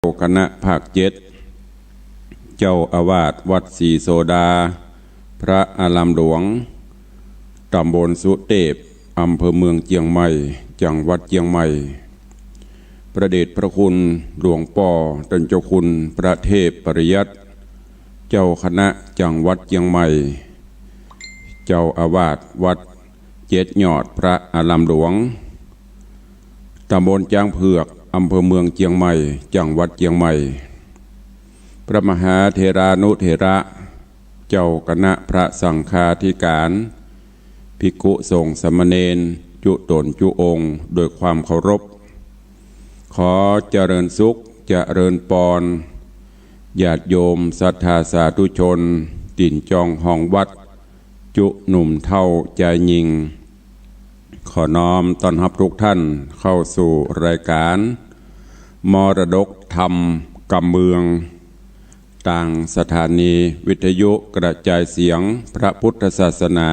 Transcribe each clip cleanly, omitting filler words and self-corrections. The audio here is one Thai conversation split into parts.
เจ้าคณะภาค7เจ้าอาวาสวัดศรีโสดาพระอารามหลวงตำบลสุเทพอำเภอเมืองเชียงใหม่จังหวัดเชียงใหม่พระเดชพระคุณหลวงป่อท่านเจ้าคุณพระเทพปริยัติเจ้าคณะจังหวัดเชียงใหม่เจ้าอาวาสวัดเจ็ดยอดพระอารามหลวงตำบลจางเผือกอำเภอเมืองเชียงใหม่จังหวัดเชียงใหม่พระมหาเถรานุเถระเจ้าคณะพระสังฆาธิการภิกขุสงฆ์สามเณรจุตนจุองค์โดยความเคารพขอเจริญสุขเจริญปอนญาติโยมศรัทธาสาธุชนติ่นจองห้องวัดจุหนุ่มเท่าใจยิงขอน้อมต้อนรับทุกท่านเข้าสู่รายการมรดกธรรมกำเมืองต่างสถานีวิทยุกระจายเสียงพระพุทธศาสนา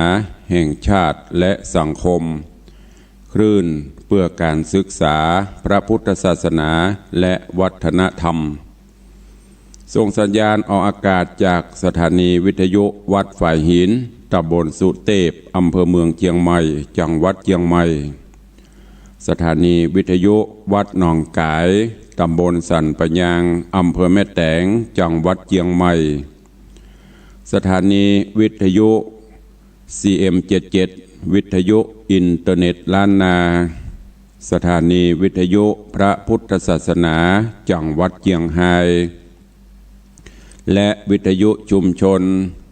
แห่งชาติและสังคมคลื่นเพื่อการศึกษาพระพุทธศาสนาและวัฒนธรรมส่งสัญญาณออกอากาศจากสถานีวิทยุวัดฝ่ายหินตำบลสุเทพอำเภอเมืองเชียงใหม่จังหวัดเชียงใหม่สถานีวิทยุวัดหนองกายตำบลสันปะยางอำเภอแม่แตงจังหวัดเชียงใหม่สถานีวิทยุ CM77 วิทยุอินเทอร์เน็ตล้านนาสถานีวิทยุพระพุทธศาสนาจังหวัดเชียงรายและวิทยุชุมชน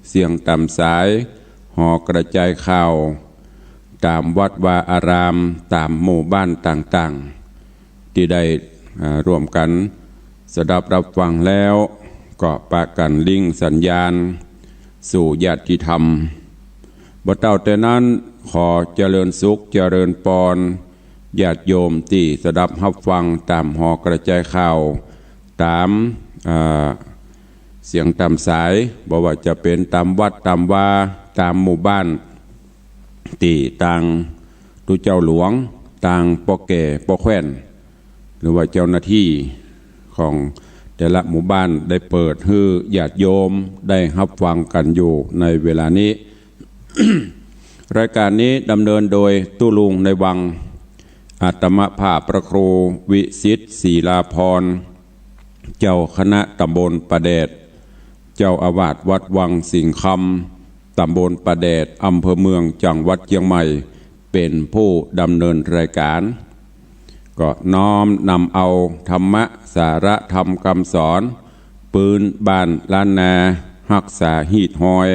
เสียงต่ำสายหอกระจายข่าวตามวัดวาอารามตามหมู่บ้านต่างๆที่ได้ร่วมกันสดับรับฟังแล้วก็ปะกันลิงสัญญาณสู่ญาติธรรมบ่เต่าแต่นั้นขอเจริญสุขเจริญปอนญาติโยมที่สดับรับฟังตามหอกระจายข่าวตามเสียงตามสายบอกว่าจะเป็นตามวัดตามวาตามหมู่บ้านที่ต่างตุเจ้าหลวงต่างปอแก่ปอแคว้นหรือว่าเจ้าหน้าที่ของแต่ละหมู่บ้านได้เปิดให้ญาติโยมได้รับฟังกันอยู่ในเวลานี้ รายการนี้ดำเนินโดยตุลุงในวังอาตมภาพพระครูวิสิทธิ์ศรีลาภรณ์เจ้าคณะตำบลประแดดเจ้าอาวาสวัดวังสิงห์คำตำบลประแดดอำเภอเมืองจังหวัดเชียงใหม่เป็นผู้ดำเนินรายการก็น้อมนำเอาธรรมะสาระธรรมคำสอนปืนบ้านล้านนาหักษาหีดหอย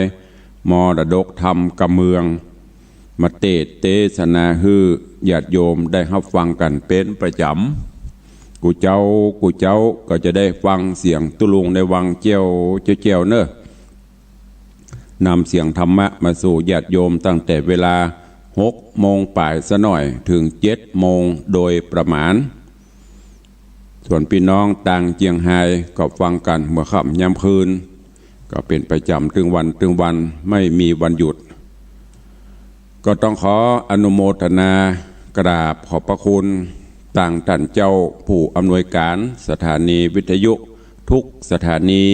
มรดกธรรมกำเมืองมาเทศนาฮือญาติโยมได้รับฟังกันเป็นประจำกูเจ้าก็จะได้ฟังเสียงตุลุงในวังเจียวเนอะนำเสียงธรรมะมาสู่ญาติโยมตั้งแต่เวลา6 โมงป่ายซะหน่อยถึง7 โมงโดยประมาณส่วนพี่น้องต่างเจียงไฮ้ก็ฟังกันเมื่อค่ำยามคืนก็เป็นประจำถึงวันไม่มีวันหยุดก็ต้องขออนุโมทนากราบขอบพระคุณต่างท่านเจ้าผู้อำนวยการสถานีวิทยุทุกสถานี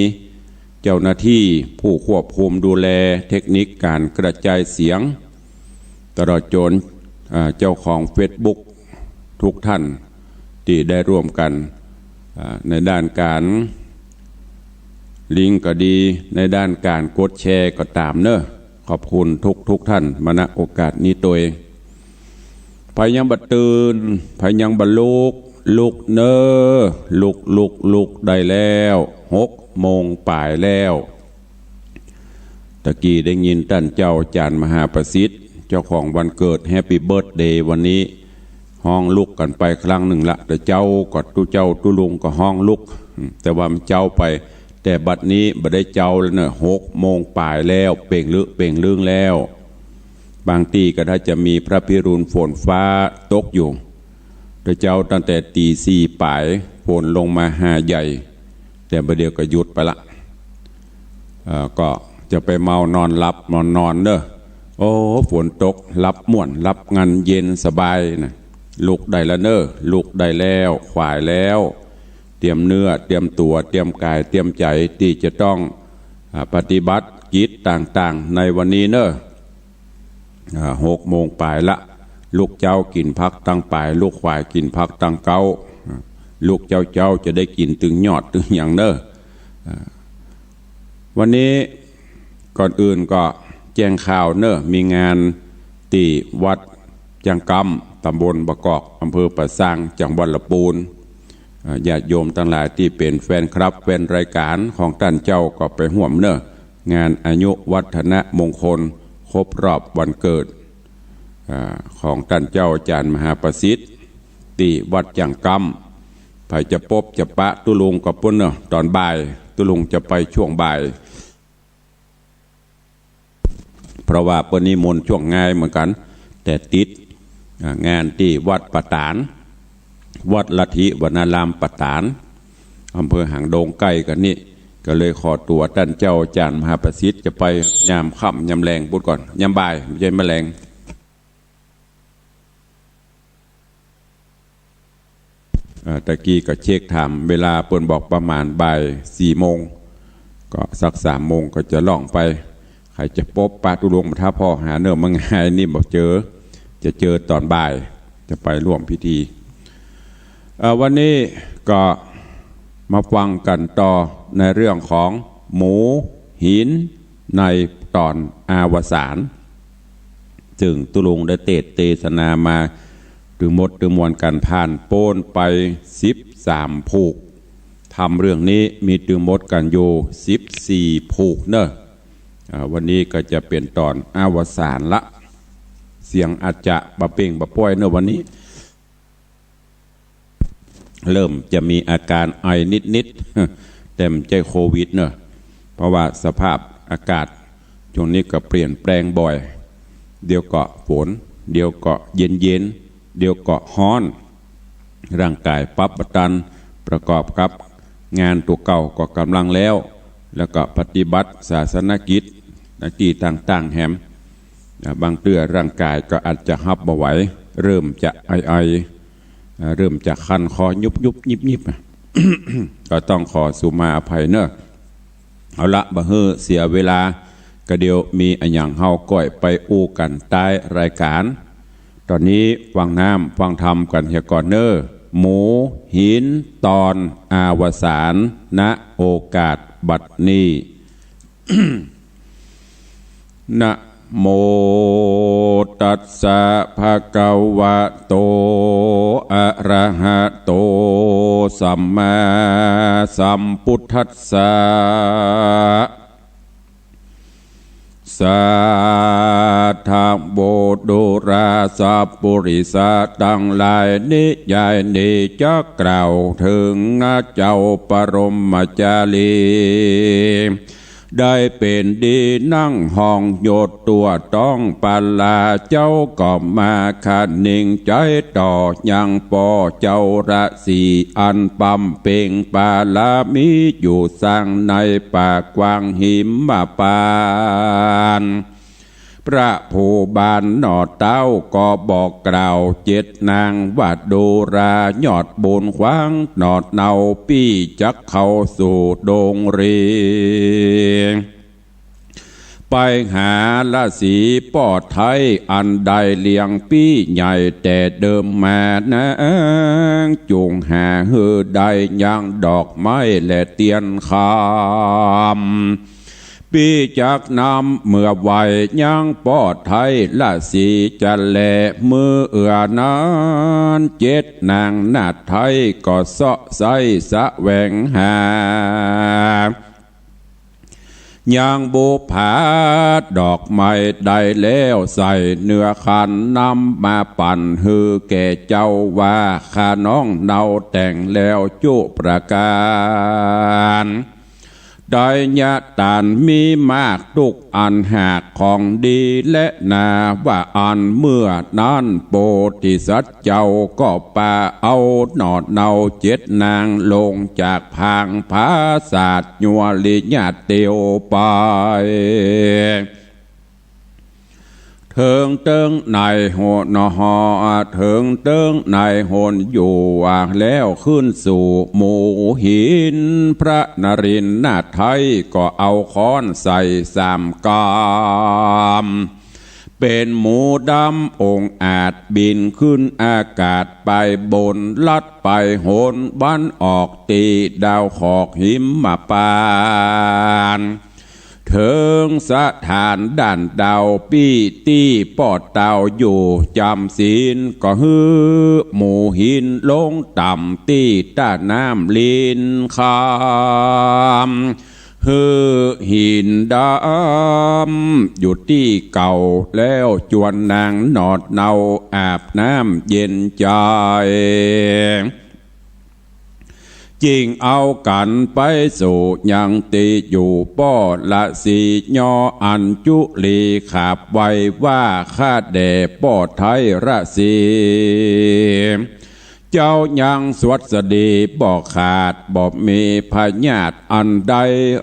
เจ้าหน้าที่ผู้ควบคุมดูแลเทคนิคการกระจายเสียงตลอดจนเจ้าของ Facebook ทุกท่านที่ได้ร่วมกันในด้านการลิงก์ก็ดีในด้านการกดแชร์ก็ตามเนอะขอบคุณทุกท่านมาณโอกาสนี้ตัวเองพายังบัดตื่นพายังบัดลุกเนอลุกได้แล้ว6 โมงป่ายแล้วตะกี้ได้ยินท่านเจ้าจารย์มหาประสิทธิ์เจ้าของวันเกิดแฮปปี้เบิร์ธเดย์วันนี้ห้องลุกกันไปครั้งหนึ่งละแต่เจ้าก็ตุลุงก็ห้องลุกแต่ว่ามันเจ้าไปแต่บัดนี้บัดได้เจ้าแล้วเนอะ6 โมงป่ายแล้วเป่งลึงแล้วบางทีก็ถ้าจะมีพระพิรุณฝนฟ้าตกอยู่แต่เจ้าตั้งแต่ตี 4ป่ายฝนลงมาหาใหญ่แต่ประเดี๋ยวก็หยุดไปละก็จะไปเมานอนหลับนอนเนอะโอ้ฝนตกรับม่วนรับงานเย็นสบายนะลุกได้แล้วเนอะลุกได้แล้วขวายแล้ว ท ตรียมเนื้อเตรียมตัวเตรียมกายเตรียมใจที่จะต้องปฏิบัติกิจต่างๆในวันนี้เนอะ6 โมงปลายละลูกเจ้ากินพักตั้งปลายลูกควายกินพักตั้งเก้าลูกเจ้าจะได้กินตึงยอดตึงอย่างเนอะวันนี้ก่อนอื่นก็แจ้งข่าวเนอะมีงานที่วัดจังกำตำบลบะกอกอำเภอปะซางจังหวัดลำพูนญาติโยมทั้งหลายที่เป็นแฟนครับแฟนรายการของท่านเจ้าก็ไปห่วมเนอะงานอายุวัฒนมงคลครบรอบวันเกิดของท่านเจ้าอาจารย์มหาประสิทธิ์ที่วัดจังกำไปจะพบจะปะตุลุงกับปุ่นเนอะตอนบ่ายตุลุงจะไปช่วงบ่ายเพราะว่าปนิมนต์ช่วงง่ายเหมือนกันแต่ติดงานที่วัดปะตานวัดลัทธิวนารามปะตานอำเภอหางดงใกล้กันนี่ก็เลยขอตัวท่านเจ้าอาจารย์มหาประสิทธิ์จะไปยามค่ำยามแรงพูดก่อนยามบ่ายไม่ใช่แมลงตะกี้ก็เช็คถามเวลาเปิ้นบอกประมาณบ่าย4 โมงก็สัก3 โมงก็จะล่องไปใครจะพบปาตุลงถ้าพ่อหาเนื้อมังไงนี่บอกจะเจอตอนบ่ายจะไปร่วมพิธีวันนี้ก็มาฟังกันต่อในเรื่องของหมูหินในตอนอาวสานจึงตุลุงได้เทศนามาถึงหมดถึงมวลกันผ่านโป้นไป13 ผูกทำเรื่องนี้มีถึงหมดกันอยู่14 ผูกเนอะวันนี้ก็จะเป็นตอนอาวสานละเสียงอาจจะบะเป่งบะป่วยเนอะวันนี้เริ่มจะมีอาการไอนิดๆแต่ไม่ใช่โควิดเนอะเพราะว่าสภาพอากาศช่วงนี้ก็เปลี่ยนแปลงบ่อยเดี๋ยวก็ฝนเดี๋ยวก็เย็นเดี๋ยวก็ฮ้อนร่างกายปรับประตันประกอบกับงานตัวเก่าก็กำลังแล้วก็ปฏิบัติศาสนกิจหน้าที่ต่างๆแหมบางเตื้อร่างกายก็อาจจะฮับบ่ไหวเริ่มจะไอเริ่มจะคันคอยุบยิบ ก็ต้องขอสุมาอภัยเนอะเอาละบ่เฮ้อเสียเวลาก็เดียวมีอันอย่างเฮาก้อยไปอู้กันใต้รายการตอนนี้ฟังน้ำฟังธรรมกันเฮียก่อนเนอหมูหินตอนอาวสานณโอกาสบัดนี้ นะโมตัสสะภะคะวะโตอะระหะโตสัมมาสัมพุทธัสสะสัทธะโบดุราสัพปุริสะตั้งหลายนิยายนี้จะกล่าวถึงเจ้าปรมจารีได้เป็นดีนั่งห้องโยดตัวต้องปาลาเจ้าก็มาขัดนิ่งใจต่อยังปอเจ้าระสีอันปั๊มเป่งปาลามีอยู่สร้างในปากกว้างหิมมาปานพระผู้บานหนอดเต้าก็บอกกล่าว7 นางว่าดูรายอดบุญขวางหนอดเนาปี้จักเข้าสู่ดงรีไปหาละสีปอดไทยอันใดเลี้ยงปี้ใหญ่แต่เดิมมานะจุงหาเฮือใดยังดอกไม้และเตียนคำปีจากน้ำเมื่อไหวยังปอดไทยละสีจะแลมือนั้น7 นางนาดไทยก็เสาะใสสะแหวงหายังบุผาดอกไม้ได้แล้วใส่เนื้อขันนำมาปั่นฮือแก่เจ้าว่าข้าน้องเนาแต่งแล้วจุประการได้ญาตานมีมากทุกอันหากของดีและนาว่าอันเมื่อนั้นโพธิสัตว์เจ้าก็ปาเอาหนอดเนา7 นางลงจากพางผาศาสตร์ยัวลิญาเตียวไป เถิงเติงในโหนหอเถิงเติงในโหนอยู่แล้วขึ้นสู่หมู่หินพระนรินทร์นาถไทยก็เอาค้อนใส่สามกามเป็นหมูดำองอาจบินขึ้นอากาศไปบนลัดไปโหนบ้านออกตีดาวขอกหิมมาปานเถิงสถานด่านดาวปี้ตี้ปอดเตาอยู่จำศีลก็ฮือหมู่หินลงต่ำตี้ต้าน้ำลินคามฮือหินดำอยู่ที่เก่าแล้วจวนนางนอดเนาอาบน้ำเย็นใจจริงเอากันไปสู่ยังตีอยู่ป้อละสียออันจุลีขาบไว้ว่าข้าแด่ป้อไทยราศีเจ้ายังสวัสดีบอกขาดบอกมีพญาติอันใด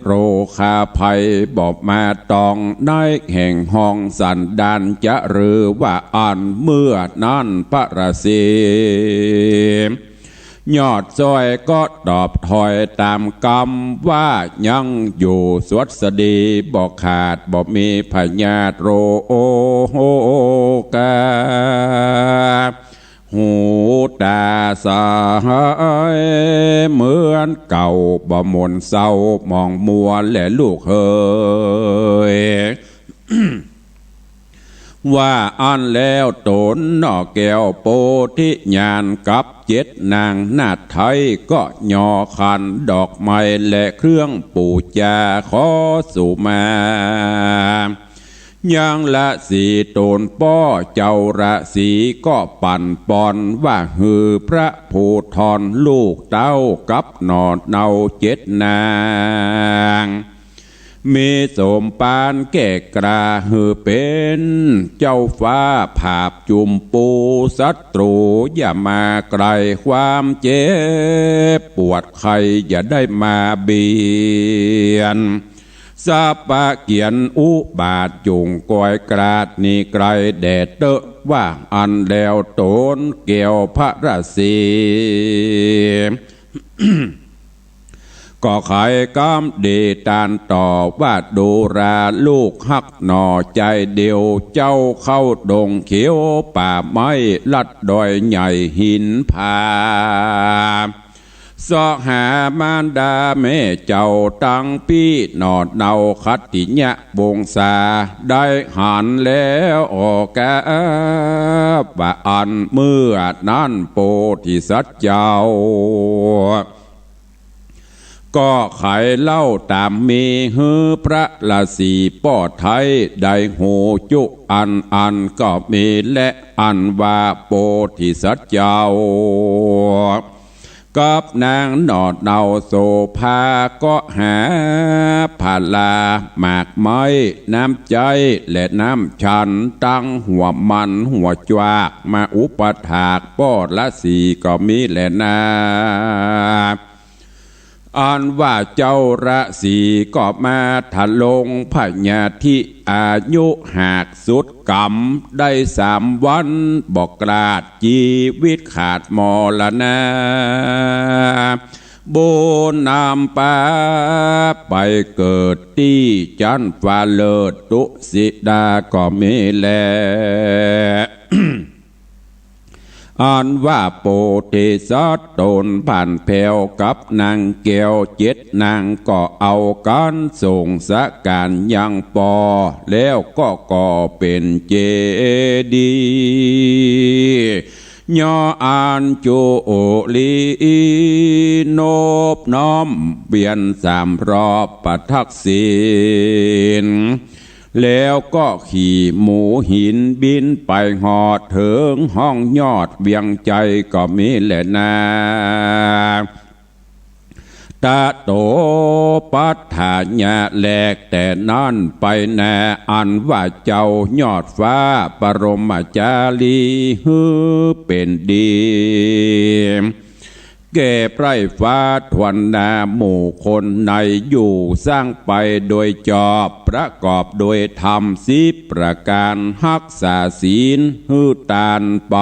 โรคาภัยบอกมาตองได้แห่งห้องสันดานจะหรือว่าอันเมื่อนั้นพระราศียอดซอยก็ตอบถอยตามกรรมว่ายังอยู่สวัสดีบอกขาดบอกมีพญาติโรโหกาหูตาสายเหมือนเก่าบ่มนเศร้ามองมัวและลูกเฮย ว่าอันแล้วตนนอแก้วโพธิญาณกับเจ็ดนางนาถไทยก็ย่อขันดอกไม้และเครื่องปูจาขอสู่มายังละสีตนป้อเจ้าระสีก็ปั่นปอนว่าฮือพระภูธรลูกเต้ากับนอดเนาเจ็ดนางมีสมปานแก่กราหือเป็นเจ้าฟ้าผาบจุมปูศัตรูอย่ามาไกลความเจ็บปวดใครอย่าได้มาเบียนสาปะเกียนอุบาทจุงกอยกราดนี่ไกลแดดเตอะว่าอันแล้วตนเกี่ยวพระราศีก็ขายกำดีตานต่อว่าดูราลูกหักหน่อใจเดียวเจ้าเข้าดงเขียวป่าไม้ลัดดอยใหญ่หินผาสอหามารดาแม่เจ้าตั้งปีนอดเนาคัตติญะวงศาได้หันแล้วออกแกว่าอันเมื่อนั้นโพธิสัตว์เจ้าก็ไขเล่าตามมีฮือพระราศีป้อไทยได้หูจุอันก็มีและอันว่าโพธิสัตว์เจ้ากับนางนอดเนาโสภาก็หาผาลาหมากไม้น้ำใจและน้ำชันตั้งหัวมันหัวจวากมาอุปถากป้อละสีก็มีแหละนาอันว่าเจ้าราศีก็มาถลงพญาธิอายุหากสุดกรรมได้3 วันบอกกราดชีวิตขาดมรณะโบนำป่าไปเกิดที่จันฟ้าเลิศตุสิดาก็มีแล อันว่าโพธิสัตว์ตนผ่านแผ่วกับนางแก้ว7 นางก็เอากันส่งสะการยังปอแล้วก็ก่อเป็นเจดีย์ย่ออันจุลีโนบน้อมเบียน3 รอบประทักษิณแล้วก็ขี่หมูหินบินไปหอดถึงห้องยอดเวียงใจก็มีแหละนาตาโตปัฏฐาญะแลกแต่นั่นไปแน่อันว่าเจ้ายอดฟ้าปรมาจารีฮือเป็นดี แก่ไพร่ฟ้าทวนนาหมู่คนในอยู่สร้างไปโดยจอบประกอบโดยธรรม10ประการรักษาศีลหื้อตานไป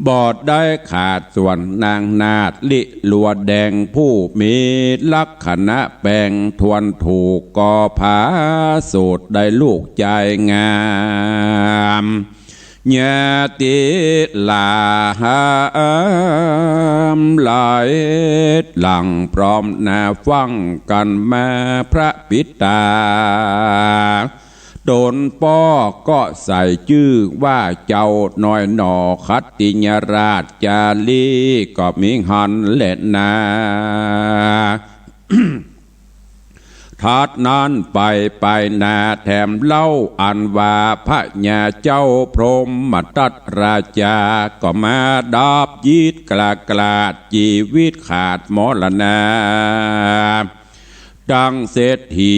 บอดได้ขาดส่วนนางนาดลิลัวแดงผู้มีลักษณะแปลงทวนถูกกอผาสูตรได้ลูกใจงามญาติลาหามหลายหลังพร้อมนาฟังกันมาพระปิตาโดนป้อก็ใส่ชื่อว่าเจ้าน้อยหนอคัตติญราชจาลีก็มิหันเล่นนาทัดนั้นไปนาแถมเล่าอันว่าพระญาเจ้าพรหมตัตราชาก็มาดับยีดกลาดชีวิตขาดมรณะดังเศรษฐี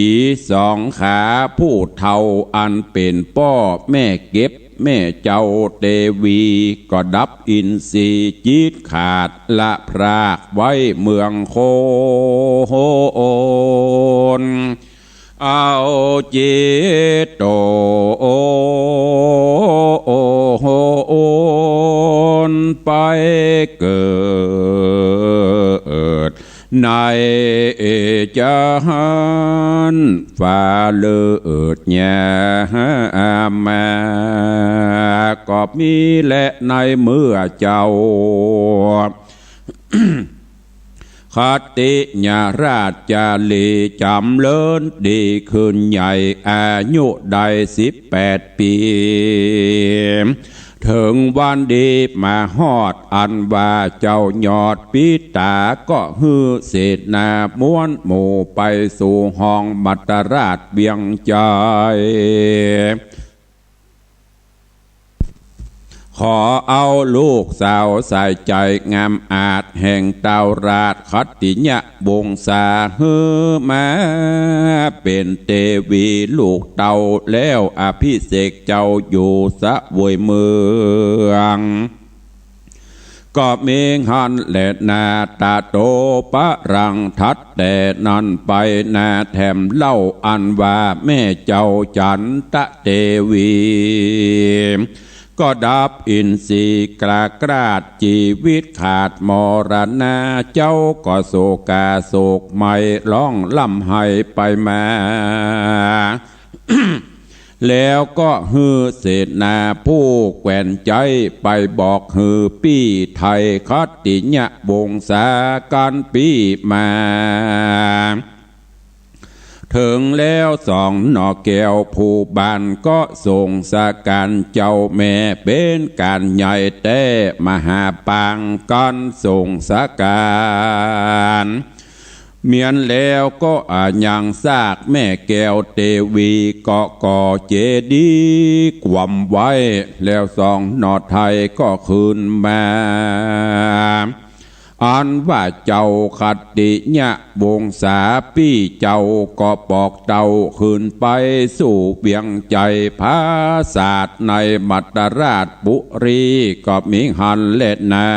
สองขาผู้เฒ่าอันเป็นป้อแม่เก็บแม่เจ้าเทวีก็ดับอินทรีย์จีดขาดละพรากไว้เมืองโคโอนเอาจิตโตไปเกิดในจานฟ้าเลิศญามาก็มีและในเมื่อเจ้าคติญาราชจาลีจำเลินดีขึ้นใหญ่อายุได้18 ปีถึงวันดีมาฮอดอันว่าเจ้ายอดปิตาก็ฮือเศษนาม้วนหมู่ไปสู่ห้องมัตตราชเบียงใจขอเอาลูกสาวใส่ใจงามอาจแห่งเตาราชคัตติญะวงศาฮือมาเป็นเทวีลูกเต่าแล้วอภิเษกเจ้าอยู่สะเวยเมืองก็เมงหันและนาตาโตปะรังทัดแต่นั้นไปนาแถมเล่าอันว่าแม่เจ้าจันตะเทวีก็ดับอินทรีย์กราดชีวิตขาดมรณะเจ้าก็โศกาโศกไม่ร้องล่ำให้ไปมา แล้วก็ฮือเศษนาผู้แกว่นใจไปบอกฮือปี้ไทยคัตติญะวงศาการปีมาถึงแล้วสองหน่อแก้วผู้บ้านก็ส่งสาการเจ้าแม่เป็นการใหญ่แต่มหาปางกันส่งสาการเมียนแล้วก็ยังซากแม่แก้วเทวีก็ก่อเจดีย์กวมไว้แล้วสองหน่อไทยก็คืนมาอันว่าเจ้าคัตติญะวงศาปี้เจ้าก็ปอกเต่าคืนไปสู่เบียงใจพาศาสตร์ในมัตตราชบุรีก็มีหันเล็ดนา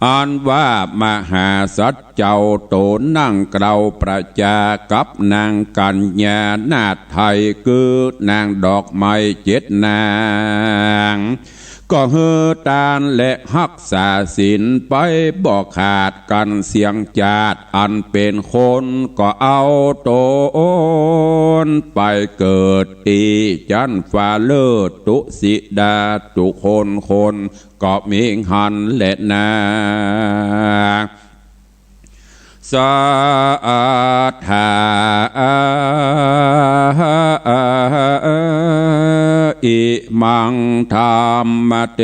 อันว่ามหาสัจเจ้าโตนั่งเกลาประจากับนางกัญญานาถไทยคือนางดอกไม้7 นางก็เฮือตานและรักษาศีลไปบอกขาดกันเสียงจาดอันเป็นคนก็เอาโตนไปเกิดตีจันฟ้าเลิศตุสิดาตุคนก็มีหันและนาสาธาอิมังธรรมเต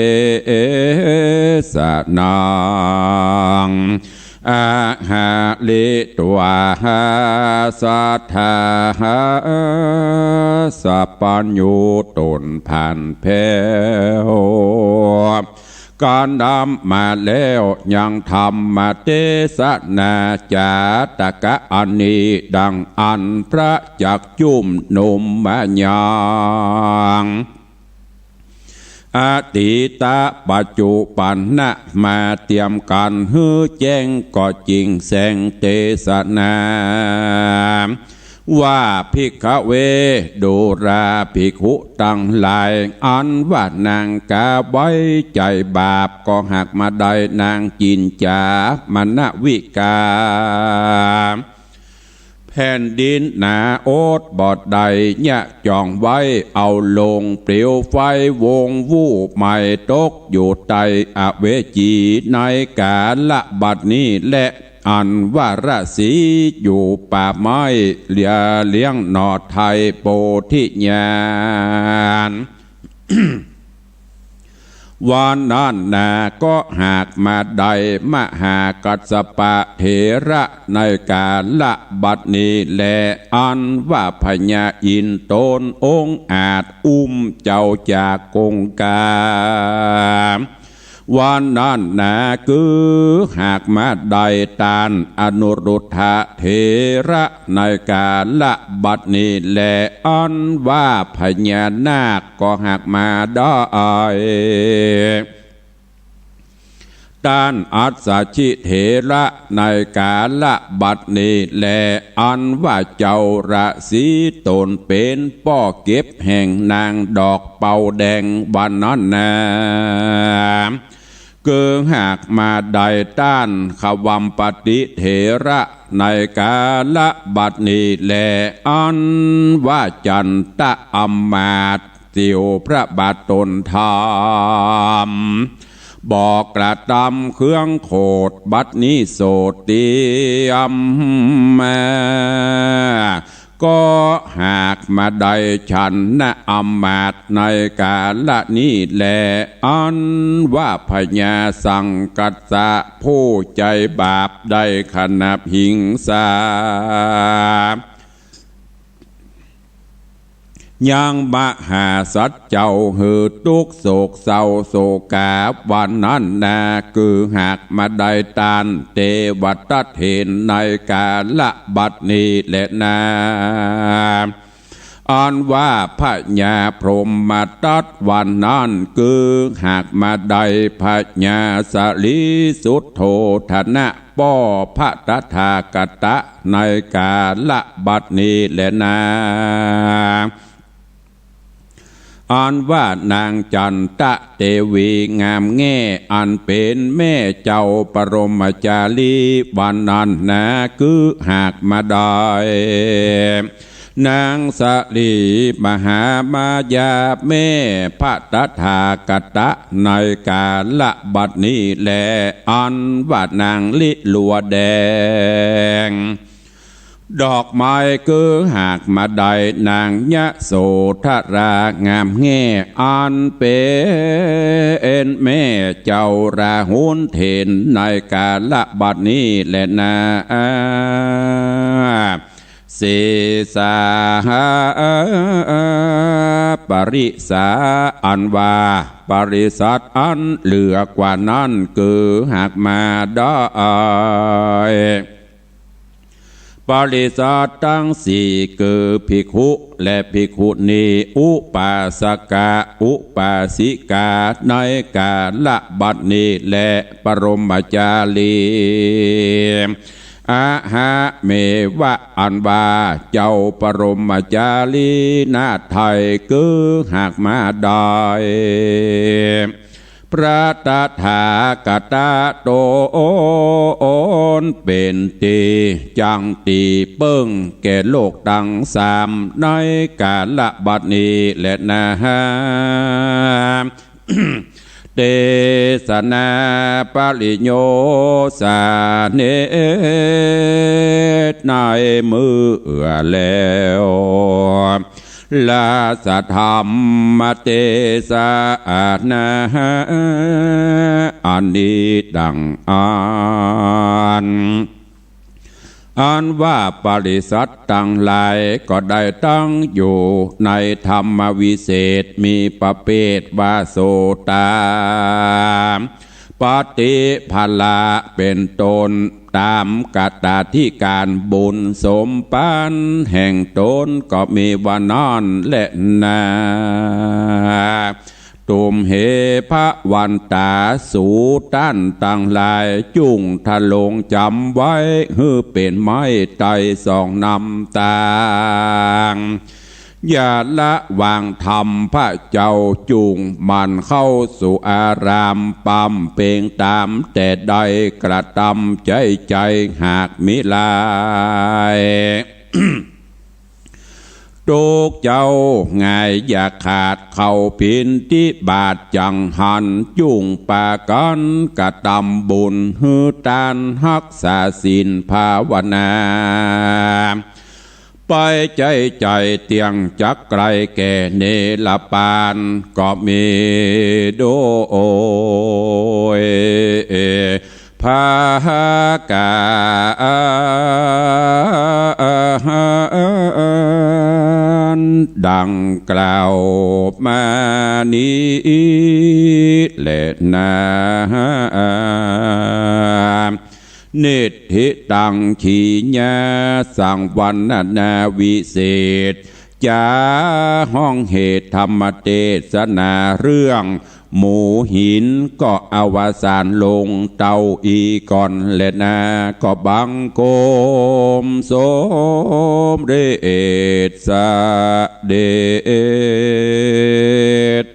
สนังอาหาลิตวาสัทธาสัพพัญญูตนผ่านแพ้วการดำมาแล้วยังทำมาเทศนาจาตกะอันนี้ดังอันพระจักจุ่มหนุ่มมายัง อติตะปัจจุปันนะมาเตรียมกันฮือแจ้งก็จริงแสงเตสนาว่าภิกขเวดูราภิกขุตั้งหลายอันว่านางกาไว้ใจบาปก็หักมาได้นางจินจามณวิกาแผ่นดินหนาโอดบอดใดยะจองไว้เอาลงเปลวไฟวงวูบใหม่ตกอยู่ใต้อเวจีในกาละบัดนี้และอันว่าราศีอยู่ป่าไม้เลี้ยงนอไทยโปธิญาณ วันนั้นนาก็หากมาใดมหากัสสปะเถระในกาละบัดนี้แลอันว่าพญาอินโตนองค์อาจอุ้มเจ้าจากกงกาวันนั้นนาคือหากมาใดตานอนุรุทธะเถระในกาละบัดนี้แลอันว่าพญานาคก็หากมาได้ด้านอัสสชิเถระในกาละบัดนี้แลอันว่าเจ้าราศีตนเป็นป้อเก็บแห่งนางดอกเป่าแดงวันนั้นนาเกิงหากมาได้ต้านขวัมปฏิเถระในกาละบัดนี้แลอันว่าจันตะอมมาตเตียวพระบาทตนธรรมบอกกระทำเครื่องโคดบัดนี้โสติยมมาก็หากมาได้ฉันนะอำมาตย์ในกาละนี้แลอันว่าพญาสังกัสสะผู้ใจบาปได้ขณะหิงสายังมหาสัจเจ้าหือทุกโศกเศร้าโศกาวันนั้นนาคือหากมาได้ตานเทวทัตเห็นในกาละบัดนี้แหละนาอันว่าพญาพรหมทัตวันนั้นคือหากมาได้พญาสลีสุทโธธนะป้อพระตถาคตในกาละบัดนี้แหละนาอันว่านางจันตะเทวีงามแง่อันเป็นแม่เจ้าปรมจารีวันนั้นนะคือหากมาได้นางสลีมหามายาแม่พระตถาคตในกาละบัดนี้แลอันว่านางลิลัวแดงดอกไม้คือหากมาได้นางยะโสธรางามแง่อันเป็นแม่เจ้าราหุนเถนในกาละบัดนี้แหละนาเสสาปริสาอันว่าปริสัทอันเหลือกว่านั้นคือหากมาได้ปริสัททั้งสี่คือภิกขุและภิกขุณีอุปาสกาอุปาสิกาในกาละบัดนี้และปรมจารีอาหาเมวะอันว่าเจ้าปรมจารีนาไทยคือหากมาได้พระตถาคตโตนเป็นตีจังตีเปิ้งแก่โลกตั้งสามในกาละบัดนี้และนาเตสนาปริโยสาเนในมือแล้วลาสธรรมเตสานาอันนี้ดังอันว่าปริสัทตั้งหลายก็ได้ตั้งอยู่ในธรรมวิเศษมีประเภทว่าโสตาปฏิภลาเป็นตนตามกตที่การบุญสมปานแห่งตนก็มีว่านอนและนา ตุมเหพระวันตาสูต้านต่างลายจุ่งทะลงจำไว้ฮือเป็นไม้ไตสองนำตางอย่าละวางธรรมพระเจ้าจุงมันเข้าสู่อารามปั๊มเปงตามแต่ใดกระทำใจหากมิลาย ทุกเจ้าง่ายอย่าขาดเข้าพินที่บาทจังหันจุงปากันกระทำบุญฮือตานรักษาศีลภาวนาไปใจเตียงจักไกลแก่เนลปานก็มีโดยภากาดังกล่าวมานี้แหละนาเนติตังขีญาสังวันนาวิเศษจาห้องเหตุธรรมเทศนาเรื่องหมูหินก็อวสานลงเต้าอีก่อนและนาก็บังโกมสมเดชสะเดช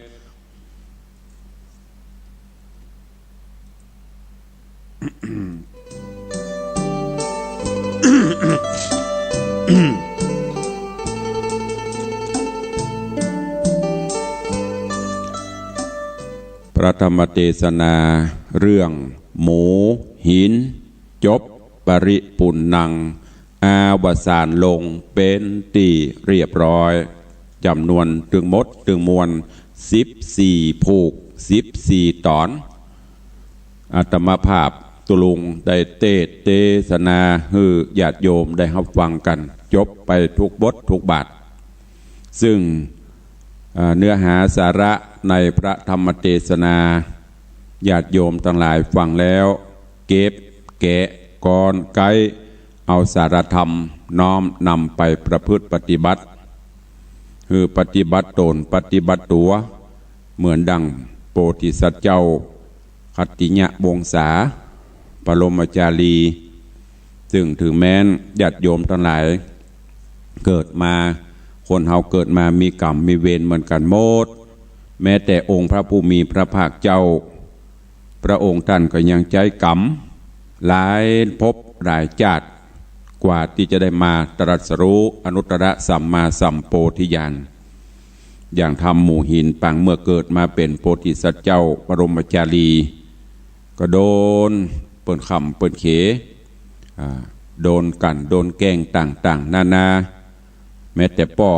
พระธรรมเทศนาเรื่องหมูหินจบปริปุณนังอาวสานลงเป็นตีเรียบร้อยจำนวนตึงมดตึงมวล14ผูก14ตอนอาตมาภาพตุลุงได้เทศนาฮือญาติโยมได้รับฟังกันจบไปทุกบททุกบาทซึ่งเนื้อหาสาระในพระธรรมเทศนาญาติโยมทั้งหลายฟังแล้วเก็บแกะกรไกเอาสารธรรมน้อมนำไปประพฤติปฏิบัติคือปฏิบัติตนปฏิบัติตัวเหมือนดังโพธิสัตว์เจ้าคัตติยะวงศาปรมจารีซึ่งถึงแม้นญาติโยมทั้งหลายเกิดมาคนเฮาเกิดมามีกรรมมีเวรเหมือนกันหมดแม้แต่องค์พระผู้มีพระภาคเจ้าพระองค์ท่านก็ยังใจกรรมหลายภพหลายชาติกว่าที่จะได้มาตรัสรู้อนุตตรสัมมาสัมโพธิญาณอย่างทำหมู่หินปังเมื่อเกิดมาเป็นโพธิสัตว์เจ้าบรมจารีก็โดนเปิดขำเปิดเขโดนกันโดนแกล้งต่างๆนานาแม้แต่ป่อ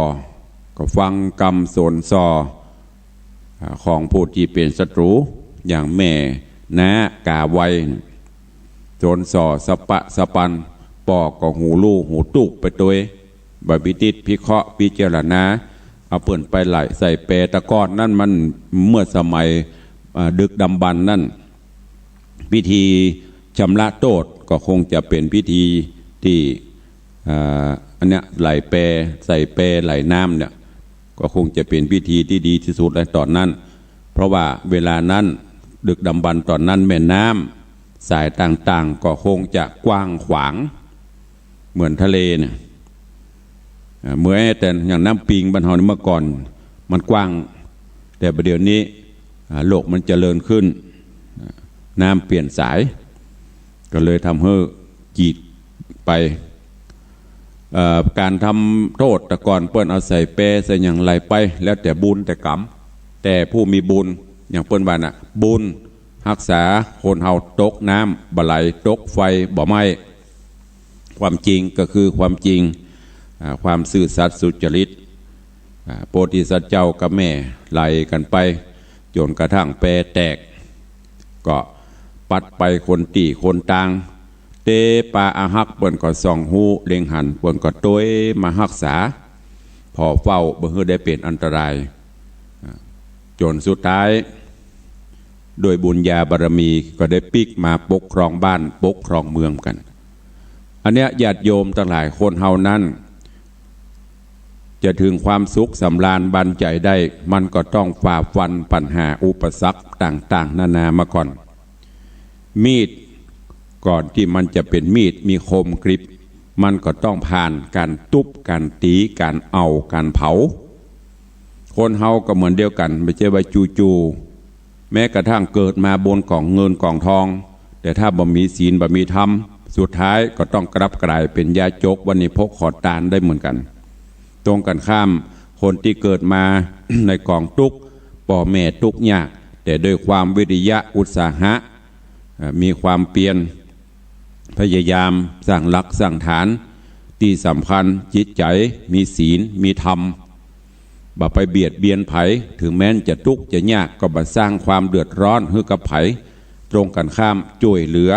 ก็ฟังกรรมโสนซอของผู้ที่เป็นศัตรูอย่างแม่น้ากาไวโสนซอสปะสปันป่อก็หูลู่หูตุกไปตัวบบิติดพิเคราะห์พิจารณาเอาเปิ่นไปไหลใส่เปตะก้อนนั่นมันเมื่อสมัยดึกดำบรรพ์นั่นพิธีชำระโทษก็คงจะเป็นพิธีที่อันเนี้ยไหลแปรใส่แปรไหลน้ำเนี่ยก็คงจะเป็นพิธีที่ดีที่สุดในตอนนั้นเพราะว่าเวลานั้นดึกดำบรรพ์ตอนนั้นแม่น้ำสายต่างๆก็คงจะกว้างขวางเหมือนทะเลเนี่ยเมื่อแต่อย่างน้ำปิงบรรเทาเมื่อก่อนมันกว้างแต่ประเดี๋ยวนี้โลกมันเจริญขึ้นน้ำเปลี่ยนสายก็เลยทำให้จีดไปการทำโทษแต่ก่อนเปิ้นเอาใส่เปใส่อย่างไรไปแล้วแต่บุญแต่กรรมแต่ผู้มีบุญอย่างเปิ้นว่าน่ะบุญรักษาคนเฮาตกน้ำบ่ไหลตกไฟบ่ไหม้ความจริงก็คือความจริงความซื่อสัตย์สุจริตโพธิสัตว์เจ้ากับแม่ไหลกันไปจนกระทั่งแปรแตกก็ปัดไปคนตีคนต่างเตปาอาหักเปิ้นก็ส่องหูเล็งหันเปิ้นก็ต้วยมารักษาพอเฝ้าบ่ให้ได้เป็นอันตรายจนสุดท้ายโดยบุญญาบารมีก็ได้ปิกมาปกครองบ้านปกครองเมืองกันอันเนี้ยญาติโยมทั้งหลายคนเฮานั้นจ จะถึงความสุขสำราญบันใจได้มันก็ต้องฝ่าฟันปัญหาอุปสรรคต่างๆนานามาก่อนมีดก่อนที่มันจะเป็นมีดมีคมกริบมันก็ต้องผ่านการตุบการตีการเอาการเผาคนเฮาก็เหมือนเดียวกันไม่ใช่ว่าจูแม้กระทั่งเกิดมาบนกล่องเงินกล่องทองแต่ถ้าบ่มีศีลบ่มีธรรมสุดท้ายก็ต้องกลับกลายเป็นยาจกวันนี้พกขอตานได้เหมือนกันตรงกันข้ามคนที่เกิดมา ในกล่องตุกป่อแม่ตุกยากแต่ด้วยความวิริยะอุตสาหะมีความเปลี่ยนพยายามสร้างหลักสร้างฐานที่สำคัญจิตใจมีศีลมีธรรมบ่ไปเบียดเบียนไผถึงแม้นจะทุกข์จะยากก็บ่สร้างความเดือดร้อนให้กับไผตรงกันข้ามช่วยเหลือ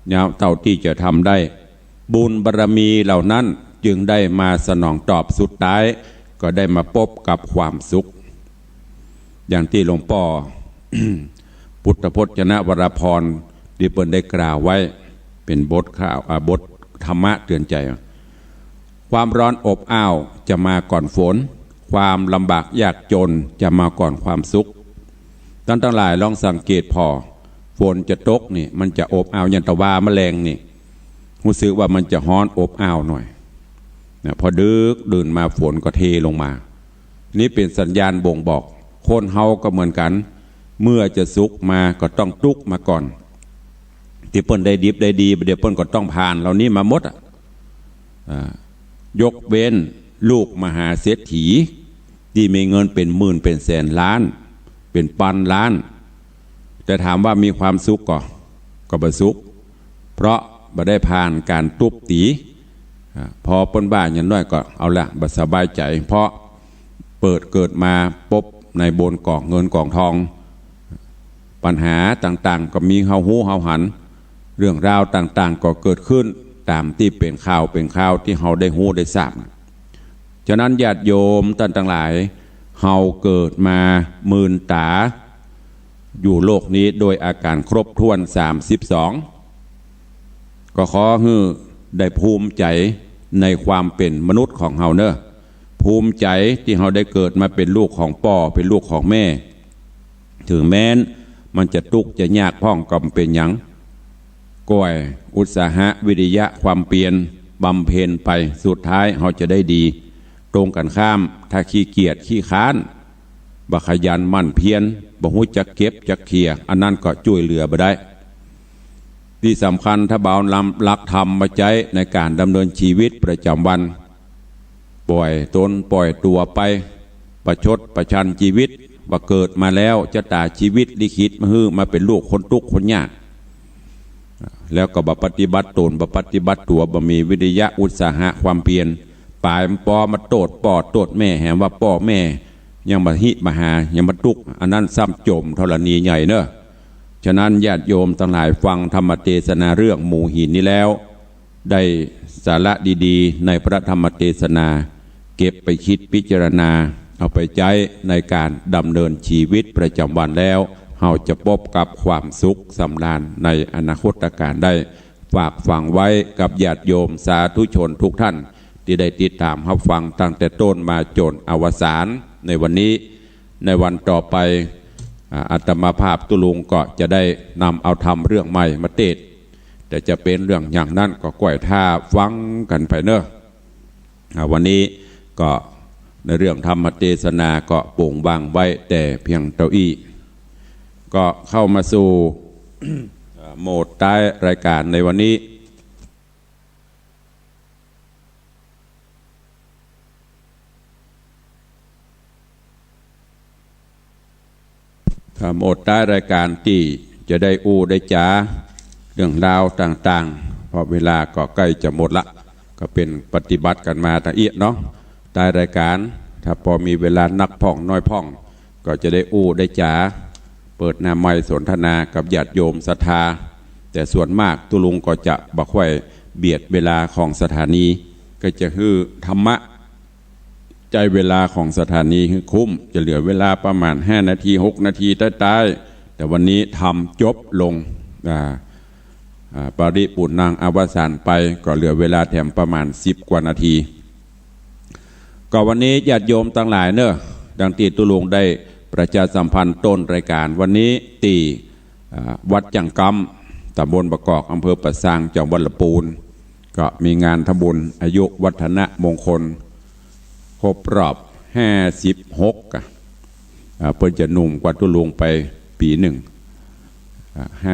แนวเท่าที่จะทำได้บุญบารมีเหล่านั้นจึงได้มาสนองตอบสุดท้ายก็ได้มาพบกับความสุขอย่างที่หลวงพ่อ พุทธพจนวรพรที่เปิ้นได้กล่าวไว้เป็นบทธรรมะเตือนใจความร้อนอบอ้าวจะมาก่อนฝนความลำบากยากจนจะมาก่อนความสุขท่านทั้งหลายลองสังเกตพอฝนจะตกนี่มันจะอบอ้าวยันตะวาแมลงนี่รู้สึกว่ามันจะฮ้อนอบอ้าวหน่อยนะพอดึกดื่นมาฝนก็เทลงมานี่เป็นสัญญาณบ่งบอกคนเฮาก็เหมือนกันเมื่อจะสุขมาก็ต้องทุกข์มาก่อนที่เปิ้นได้ดิบได้ดีเดี๋ยวเปิ้นก็ต้องผ่านเหล่านี้มาหมดยกเว้นลูกมหาเศรษฐีที่มีเงินเป็นหมื่นเป็นแสนล้านเป็นพันล้านแต่ถามว่ามีความสุขก็บ่สุขเพราะบ่ได้ผ่านการทุบตีพอเปิ้นบ้านอย่างน้อยก็เอาละบ่สบายใจเพราะเกิดมาพบในบนกองเงินกองทองปัญหาต่างๆก็มีเฮาหูเฮาหันเรื่องราวต่างๆก็เกิดขึ้นตามที่เป็นข่าวที่เฮาได้หูได้ทราบฉะนั้นญาติโยมท่านทั้งหลายเฮาเกิดมามื่นตาอยู่โลกนี้โดยอาการครบถ้วน32ก็ขอให้ได้ภูมิใจในความเป็นมนุษย์ของเฮาเนอะภูมิใจที่เฮาได้เกิดมาเป็นลูกของพ่อเป็นลูกของแม่ถึงแม้นมันจะทุกข์จะยากพ้องก็เป็นหยังก้อยอุตสาหะวิริยะความเปลี่ยนบำเพ็ญไปสุดท้ายเฮาจะได้ดีตรงกันข้ามถ้าขี้เกียจขี้ค้านบ่ขยันมั่นเพียรบ่ฮู้จักเก็บจักเคลียร์อันนั้นก็ช่วยเหลือบ่ได้ที่สำคัญถ้าบ่าวหลักธรรมมาใช้ในการดำเนินชีวิตประจำวันปล่อยตนปล่อยตัวไปประชดประชันชีวิตว่าเกิดมาแล้วจะตาชีวิตลิขิตมาเป็นลูกคนทุกข์คนยากแล้วก็บ่ปฏิบัติตนบ่ปฏิบัติตัวบ่มีวิริยะอุตสาหะความเพียรปลายปอมาโตดป่อโตดแม่แหมว่าป่อแม่ยังมาหิมาหายังมาทุกข์อันนั้นซ้ำจมธรณีใหญ่เนอะฉะนั้นญาติโยมทั้งหลายฟังธรรมเทศนาเรื่องหมู่หินนี้แล้วได้สาระดีๆในพระธรรมเทศนาเก็บไปคิดพิจารณาเอาไปใช้ในการดำเนินชีวิตประจำวันแล้วเราจะพบกับความสุขสำราญในอนาคตการได้ฝากฝังไว้กับญาติโยมสาธุชนทุกท่านที่ได้ติดตามรับฟังตั้งแต่ต้นมาจนอวสานในวันนี้ในวันต่อไปอาตมาภาพตุลุงก็จะได้นำเอาทำเรื่องใหม่มาเทศแต่จะเป็นเรื่องอย่างนั้นก็ก่อยท่าฟังกันไปเนอะวันนี้ก็ในเรื่องธรรมเทศนาก็โปร่งวางไว้แต่เพียงเท่าอี้ก็เข้ามาสู่ โหมดท้ายรายการในวันนี้โหมดท้ายรายการที่จะได้ได้จ้าเรื่องราวต่างๆเพราะเวลาก็ใกล้จะหมดละก็เป็นปฏิบัติกันมาตะเอียดเนาะท้ายรายการถ้าพอมีเวลานักพ่องน้อยพ่องก็จะได้ได้จ้าเปิดหน้าไมค์สนทนากับญาติโยมศรัทธาแต่ส่วนมากตุลุงก็จะบ่ค่อยเบียดเวลาของสถานีก็จะคือธรรมะใจเวลาของสถานีคือคุ้มจะเหลือเวลาประมาณ5 นาที6 นาทีใต้ๆแต่วันนี้ทำจบลงปริปุณังอวสานไปก็เหลือเวลาแถมประมาณ10 กว่านาที ก็วันนี้ญาติโยมต่างหลายเนอะดังที่ตุลุงได้ประชาสัมพันธ์ต้นรายการวันนี้ตีวัดจังกำตำบลประกอบอำเภอปะซางจังหวัดลำพูนก็มีงานทำบุญอายุวัฒนะมงคลครบรอบ56เพิ่นจะหนุ่มกว่าตุลุงไปปีหนึ่ง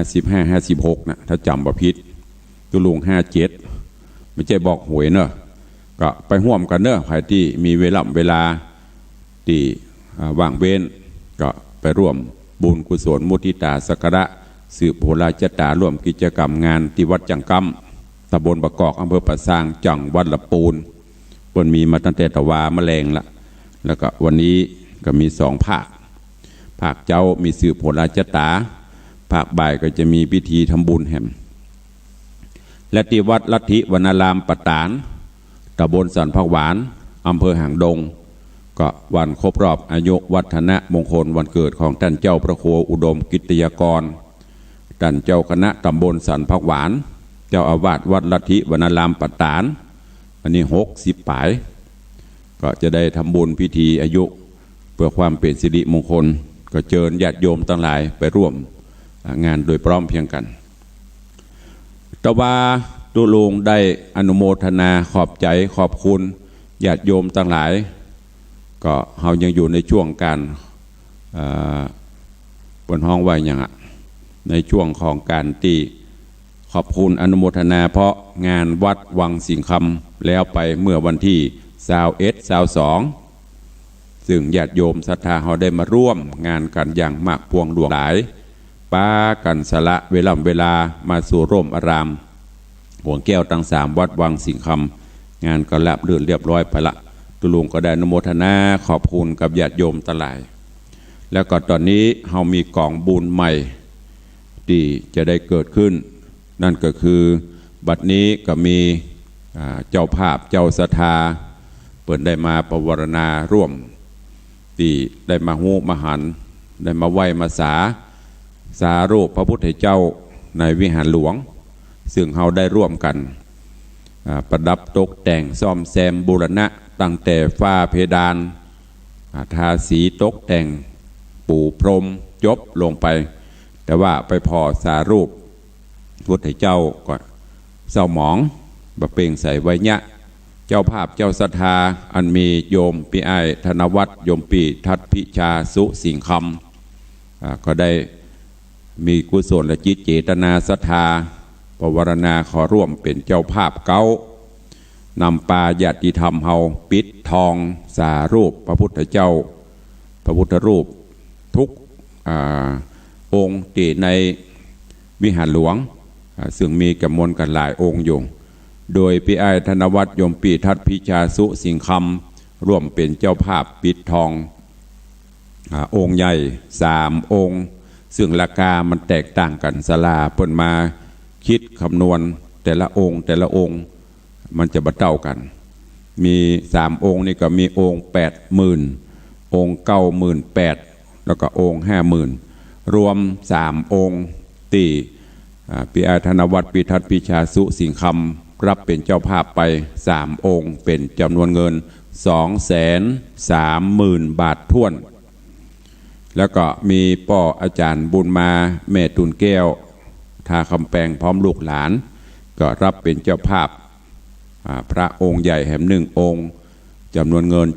55 56นะถ้าจำบ่ผิดตุลุง57ไม่ใช่บอกหวยเนอะก็ไปร่วมกันเนอะใครที่มีเวลาที่ว่างเว้นก็ไปร่วมบุญกุศลมุทิตาสักการะสืบโหราชตาร่วมกิจกรรมงานที่วัดจังกำตำบลประกอบอำเภอปะซางจังหวัดลำพูนเพิ่นมีมาตั้งแต่ตะวาแมลงละแล้วก็วันนี้ก็มี2 ภาคเจ้ามีสืบโหราชตาภาคบ่ายก็จะมีพิธีทำบุญแห่มและที่วัดลัทธิวนารามปตานตำบลสันผักหวานอำเภอหางดงก็วันครบรอบอายุวัฒนะมงคลวันเกิดของท่านเจ้าพระโคอุดมกิตยากรท่านเจ้าคณะตำบลสันผักหวานเจ้าอาวาสวัดลัทธิวนารามปตานอันนี้60 ปลายก็จะได้ทำบุญพิธีอายุเพื่อความเป็นสิริมงคลก็เชิญญาติโยมทั้งหลายไปร่วมงานโดยพร้อมเพียงกันแต่ว่าตุลุงได้อนุโมทนาขอบใจขอบคุณญาติโยมทั้งหลายก็เฮายังอยู่ในช่วงการบนห้องไว้อย่างในช่วงของการตีขอบคุณอนุโมทนาเพราะงานวัดวังสิงคำแล้วไปเมื่อวันที่21-22ซึ่งญาติโยมศรัทธาเฮาได้มาร่วมงานกันอย่างมากพวงหลวงหลายป้ากันสละเวลามาสู่ร่มอารามห่วงแก้วทั้ง3วัดวังสิงคำงานก็ราบรื่นเรียบร้อยไปละตุลุงก็ได้อนุโมทนาขอบคุณกับญาติโยมทั้งหลายแล้วก็ตอนนี้เฮามีกองบุญใหม่ที่จะได้เกิดขึ้นนั่นก็คือบัดนี้ก็มีเจ้าภาพเจ้าศรัทธาเปิดได้มาประวรณาร่วมที่ได้มาหูมาหันได้มาไหว้มาสารูปพระพุทธเจ้าในวิหารหลวงซึ่งเฮาได้ร่วมกันประดับตกแต่งซ่อมแซมบูรณะตั้งแต่ฝ้าเพดานทาสีตกแต่งปูพรมจบลงไปแต่ว่าไปพอสารูปพุทธเจ้าก็เศร้าหมองบะเป่งใส่ไว้ยะเจ้าภาพเจ้าศรัทธาอันมีโยมปีไอธนวัฒน์โยมปีทัตพิชาสุสิงคำก็ได้มีกุศลและจิตเจตนาศรัทธาปวารณาขอร่วมเป็นเจ้าภาพเก้านำปาญาติธรรมเฮาปิดทองสารูปพระพุทธเจ้าพระพุทธรูปทุกองค์ที่ในวิหารหลวงซึ่งมีจำนวนกันหลายองค์อยู่โดยพี่ไอธนวัฒน์โยมปีทัตพิชาสุสิงคำร่วมเป็นเจ้าภาพปิดทององค์ใหญ่3 องค์ซึ่งราคามันแตกต่างกันศาลาเพิ่นมาคิดคำนวณแต่ละองค์มันจะบัดเท่ากันมี3 องค์นี่ก็มีองค์80,000องค์98,000แล้วก็องค์50,000รวม3 องค์ที่ปีอาธนวัฒน์ปีทัตพิชาสุสิงคำรับเป็นเจ้าภาพไป3 องค์เป็นจำนวนเงิน230,000 บาทท้วนแล้วก็มีป่ออาจารย์บุญมาแม่ตุนแก้วทาคำแปลงพร้อมลูกหลานก็รับเป็นเจ้าภาพพระองค์ใหญ่แห่ง1 องค์จำนวนเงิน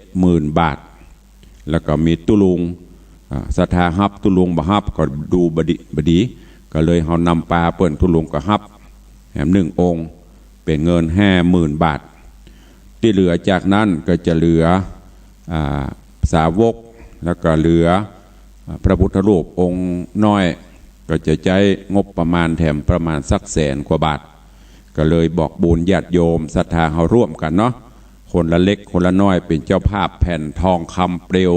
70,000 บาทแล้วก็มีตุลุงศรัทธาฮับตุลุงบ่ฮับก็ดูบดีก็เลยเฮานำปลาเปิ้นตุลุงก็ฮับแห่ง1 องค์เป็นเงิน50,000 บาทที่เหลือจากนั้นก็จะเหลือสาวกแล้วก็เหลือพระพุทธรูปองค์น้อยก็จะใช้งบประมาณแถมประมาณสัก100,000 กว่าบาทก็เลยบอกบุญญาติโยมศรัทธาเฮาร่วมกันเนาะคนละเล็กคนละน้อยเป็นเจ้าภาพแผ่นทองคำเปลว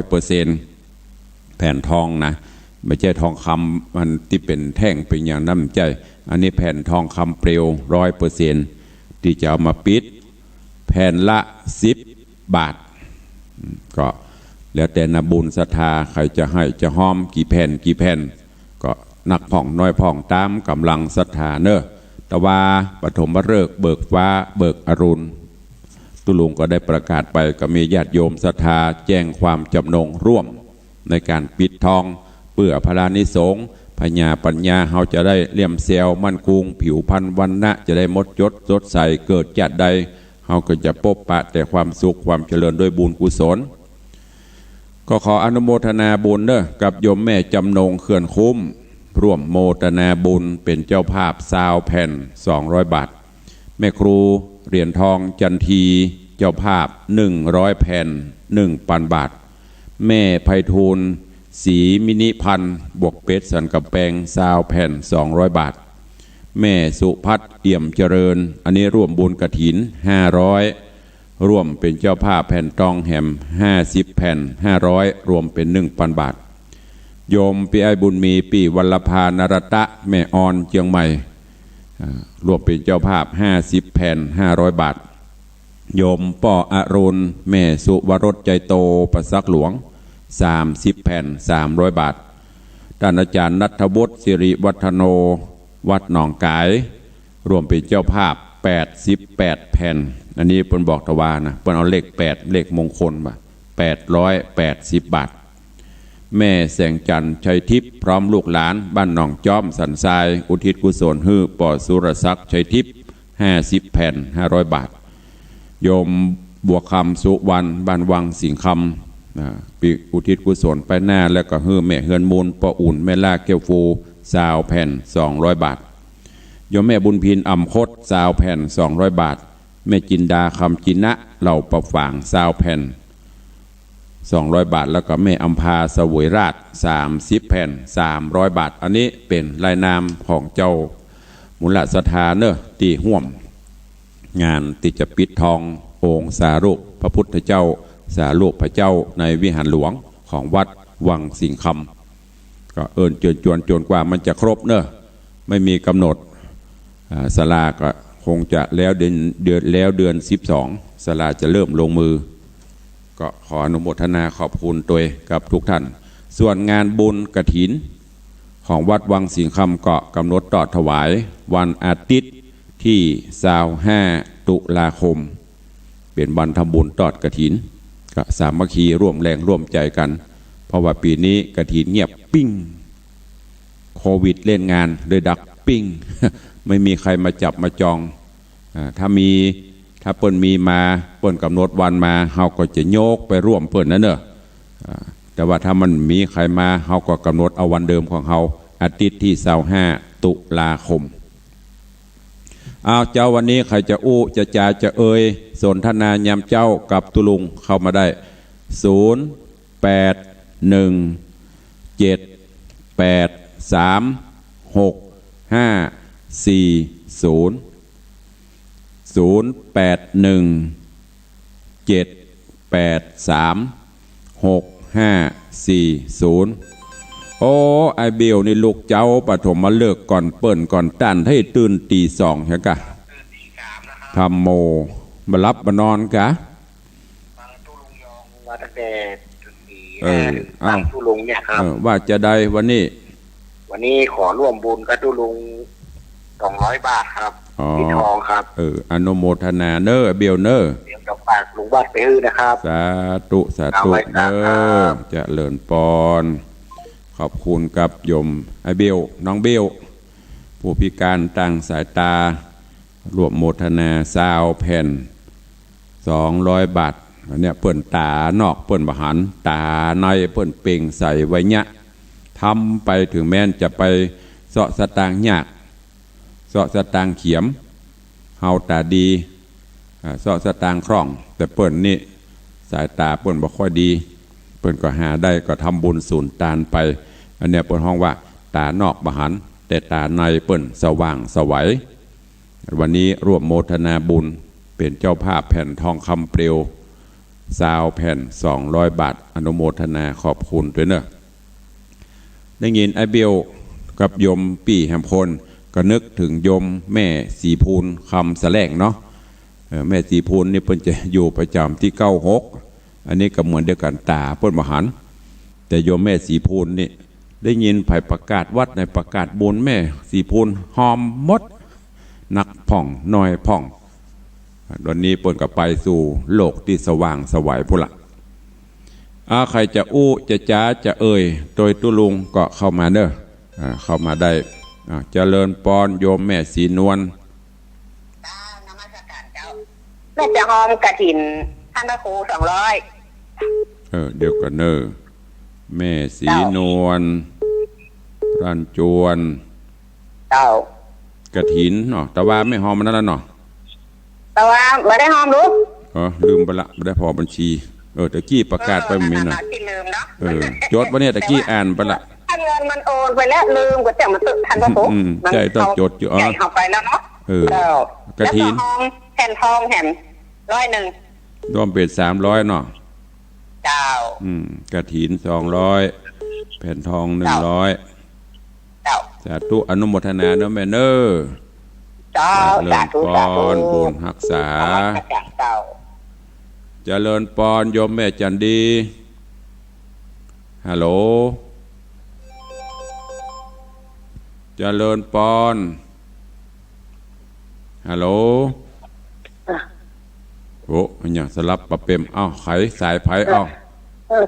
100%แผ่นทองนะไม่ใช่ทองคำมันที่เป็นแท่งเป็นอย่างนั้นไม่ใช่อันนี้แผ่นทองคำเปลว100%ที่จะเอามาปิดแผ่นละ10 บาทก็แล้วแต่นบุญศรัทธาใครจะให้จะห้อมกี่แผ่นก็นักผ่องน้อยผ่องตามกำลังศรัทธาเนอะแต่ว่าปฐมฤกษ์เบิกฟ้าเบิกอรุณ ตุลุงก็ได้ประกาศไปก็มีญาติโยมศรัทธาแจ้งความจำนงร่วมในการปิดทองเพื่อพระรานิสงฆ์พญาปัญญาเฮาจะได้เลี่ยมเซลมั่นคงผิวพรรณวันนะจะได้มดยศสดใสเกิดจัดใดเฮาก็จะพบปะแต่ความสุขความเจริญด้วยบุญกุศลก็ขออนุโมทนาบุญเด้อกับโยมแม่จำนงเขื่อนคุ้มร่วมโมทนาบุญเป็นเจ้าภาพ20 แผ่น200 บาทแม่ครูเหรียญทองจันทีเจ้าภาพ100 แผ่น1,000 บาทแม่ไพฑูรย์ศรีมินิพันธ์บวกเป็ดสันกับแปง20 แผ่น200 บาทแม่สุพัฒน์เอี่ยมเจริญอันนี้ร่วมบุญกฐิน500ร่วมเป็นเจ้าภาพแผ่นตองแหม50 แผ่น500รวมเป็น 1,000 บาทโยมปีไอบุญมีปีวัลภานรตะแม่ออนเชียงใหม่รวมเป็นเจ้าภาพ50 แผ่น500 บาทโยมป่ออรุณแม่สุวรสใจโตประซักหลวง30 แผ่น300 บาทท่านอาจารย์ณัฐวุฒิสิริวัฒโนวัดหนองกายรวมเป็นเจ้าภาพ88 แผ่นอันนี้เพิ่นบอกทวานะเพิ่นเอาเลข8เลขมงคลมา880 บาทแม่แสงจันทร์ชัยทิพย์พร้อมลูกหลานบ้านหนองจ้อมสันทรายอุทิศกุศลฮือป่อสุรศักดิ์ชัยทิพย์50 แผ่น500 บาทโยมบัวคำสุวรรณบ้านวังสิงคำปีอุทิศกุศลไปหน้าแล้วก็ฮือแม่เฮือนมูลป่ออุ่นแม่ลาเกียวฟู20 แผ่น200 บาทโยมแม่บุญพินอ่ำคด20 แผ่น200 บาทแม่จินดาคำจินะเหล่าประฝาง20 แผ่น200 บาทแล้วก็แม่อัมพาสวยราช30 แผ่น300 บาทอันนี้เป็นรายนามของเจ้ามูลสถานเนอะตีห่วมงานติจะปิดทององค์สารูปพระพุทธเจ้าสารูปพระเจ้าในวิหารหลวงของวัดวังสิงคำก็เชิญชวนจนกว่ามันจะครบเนอะไม่มีกำหนดศาลาก็คงจะแล้วเดือน12ศาลาจะเริ่มลงมือก็ขออนุโมทนาขอบคุณตัวกับทุกท่านส่วนงานบุญกฐินของวัดวังสิงคำก็กำหนดต่อถวายวันอาทิตย์ที่25 ตุลาคมเป็นวันทำบุญตอดกฐินก็สามัคคีร่วมแรงร่วมใจกันเพราะว่าปีนี้กฐินเงียบปิ้งโควิดเล่นงานเลยดักปิ้ง ไม่มีใครมาจับมาจองถ้าเปิ้นมีมาเปิ้นกำหนดวันมาเฮาก็จะโยกไปร่วมเปิ้นนั่นเนอะแต่ว่าถ้ามันมีใครมาเฮาก็กำหนดเอาวันเดิมของเฮาอาทิตย์ที่25 ตุลาคมเอาเจ้าวันนี้ใครจะอู้จะจาจะเอ่ยสนทนายามเจ้ากับตุลุงเข้ามาได้0817836540โอ้ไอเบลนี่ลูกเจ้าปฐมมาเลิกก่อนเปิ่นก่อนตั้นให้ตื่นตี 2ใช่กะทำโมมารับมานอนกะตุลุงยองมาตั้งแต่ตีอ้าวตุลุงเนี่ยครับว่าจะได้วันนี้ขอร่วมบุญกับตุลุง200 บาทครับพี่ทองครับอนุโมทนาเนอเบลเนอเดี๋ยวจะฝากลุงวัดไปฮื้อนะครับสาธุเนอจะเลิญปอนขอบคุณกับโยมไอเบลน้องเบลผู้พิการต่างสายตารวมโมทนา20 แผ่น200 บาทเนี่ยเปิ่นตานอกเปิ่นบหันตาในเปิ่นเป่งใส่ไว้เนี่ยทำไปถึงแม้นจะไปเสาะสตางค์ยากเสาะสตางค์เขียมเฮาตาดีเสาะสตางค์คล่องแต่เปิ่นนี่สายตาเปิ่นบ่ค่อยดีเปิ่นก็หาได้ก็ทำบุญสูญตานไปอันเนี้ยเปิ่นห้องว่าตานอกบหันแต่ตาในเปิ่นสว่างสวัยวันนี้ร่วมโมทนาบุญเป็นเจ้าภาพแผ่นทองคำเปลว20 แผ่น200 บาทอนุโมทนาขอบคุณด้วยเนอะได้ยินไอเบลกับโยมปี่แหมพลก็นึกถึงโยมแม่สีพูนคำแสลงเนาะแม่สีพูนนี่เพิ่นจะอยู่ประจำที่96อันนี้ก็เหมือนเดียวกันตาเพิ่นมหันแต่โยมแม่สีพูนนี่ได้ยินไผ่ประกาศวัดในประกาศบุญแม่สีพูนหอมมดนักผ่องน้อยผ่อง วันนี้เปิ้นก็ไปสู่โลกที่สว่างสวัยพุ่นละใครจะอู้จะจ้าจะเอ่ยโดยตุลุงก็เข้ามาเด้อเข้ามาได้เจริญปอนโยมแม่สีนวลแม่จะหอมกระถินท่านพระครู200เดี๋ยวกันเนอแม่สีนวลรันจวนกระถินเนาะแต่ว่าไม่หอมมันนั่นละเนาะแต่ว่าไม่ได้หอมรู้ลืมไปละไม่ได้พอบัญชีตะกี้ประกาศไปมีเนาะจดว่าเนี่ยตะกี้อ่านไปละถ้าเงินมันโอนไปแล้วลืมก็จะมาตึกทันพระครูใจต้องจดอยู่ใจเข้าไปแล้วเนาะกระถินแผ่นทองแผ่น100รวมเป็น300เนาะเจ้ากระถิน200แผ่นทอง100สาธุอนุโมทนาเนาะแม่เนอสาธุปอนบุญรักษาเจริญปอนโยมแม่จันดีฮัลโหลเจริญปอนฮัลโหลโอ้ยังสลับปะเปมไขสายไผ่